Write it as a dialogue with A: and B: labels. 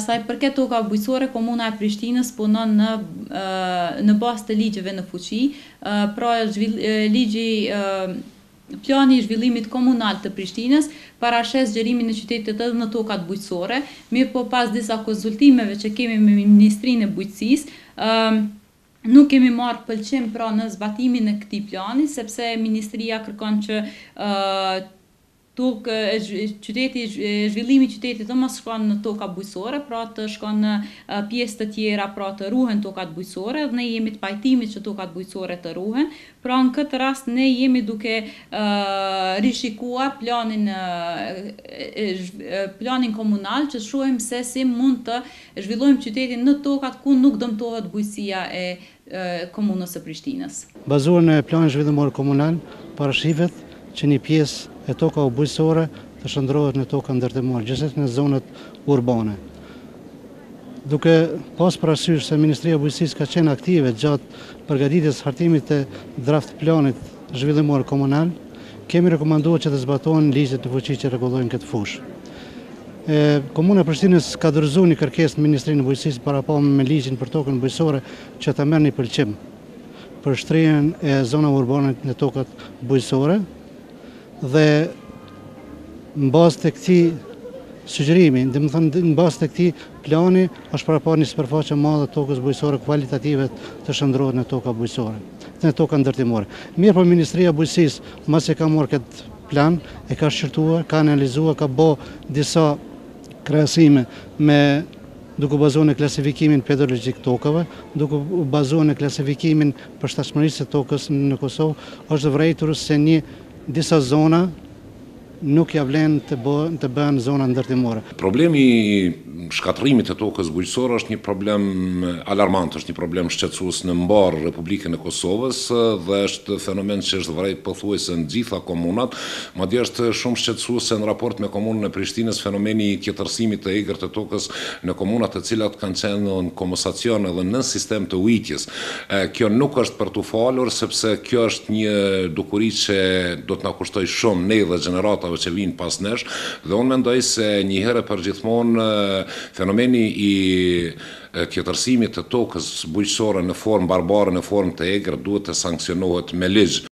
A: Sa i përket toka bujqësore, Komuna e Prishtinës punon në bazë të ligjeve në fuqi, pra plani i zhvillimit komunal të Prishtinës parashes zgjerimin e qytetit edhe në tokat bujqësore, mirë po pas disa konsultimeve që kemi me Ministrinë e Bujqësisë, nuk kemi marrë pëlqim pra në zbatimin e këtij plani, sepse Ministria kërkon që zhvillimi i qytetit të mos shkon në toka bujqësore, pra të shkon në pjesë të tjera, pra të ruhen tokat bujqësore, dhe ne jemi të pajtimit që tokat bujqësore të ruhen, pra në këtë rast ne jemi duke rishikuar planin komunal që shohim se si mund të zhvillojmë qytetin në tokat ku nuk dëmtohet bujqësia e Komunës së Prishtinës.
B: Bazuar në planin zhvillimor komunal, parashihet që një pjesë e toka bujqësore të shndrohet në toka ndërtimore, gjithsesi në zonat urbane. Duke pas parasysh se Ministria e Bujqësisë ka qenë aktive gjatë përgatitjes hartimit të draft planit zhvillimor komunal, kemi rekomanduar që të zbatohen ligjet e fuqi që rregullojnë këtë fushë. Komuna e Prishtinës ka dorëzuar një kërkesë në Ministrinë e Bujqësisë parapam me ligjin për tokën bujqësore që ta merrni pëlqim për shtrihjen e zonave urbane në tokat bujqësore dhe në bazë të këtij sugjerimi, në bazë të këtij plani është parapar një sipërfaqe e madhe tokës bujqësore kualitative të shndrohet në toka bujqësore, në toka ndërtimore. Mirë po Ministria e Bujqësisë mbas e ka marrë këtë plan, e ka shqyrtuar, ka analizuar, ka bë disa krahasime duke bazuar në klasifikimin pedologjik tokave, duke bazuar në klasifikimin përshtatshmërisë së tokës në Kosovë, është vërejtur se disa zona nuk ja vlen të bëhen zona ndërtimore.
C: Problemi i shkatërimit të tokës bujqësore është një problem alarmant, është një problem shqetësues në mbar Republikën e Kosovës dhe është fenomen që është vërejt pothuajse në gjitha komunat, madje është shumë shqetësuese në raport me Komunën e Prishtinës fenomeni i tjetërsimit të egër të tokës në komunat të cilat kanë qenë në komosacion edhe në sistem të ujitjes. Kjo nuk është për t'u falur, sepse kjo është një dukuri që do të na kushtoj shumë ne dhe gjeneratave që vinë pas nesh, dhe unë mendoj se një herë për gjithmonë fenomeni i tjetërsimit të tokës bujqësore në formë barbare, në formë të egër, duhet të sankcionohet me ligj.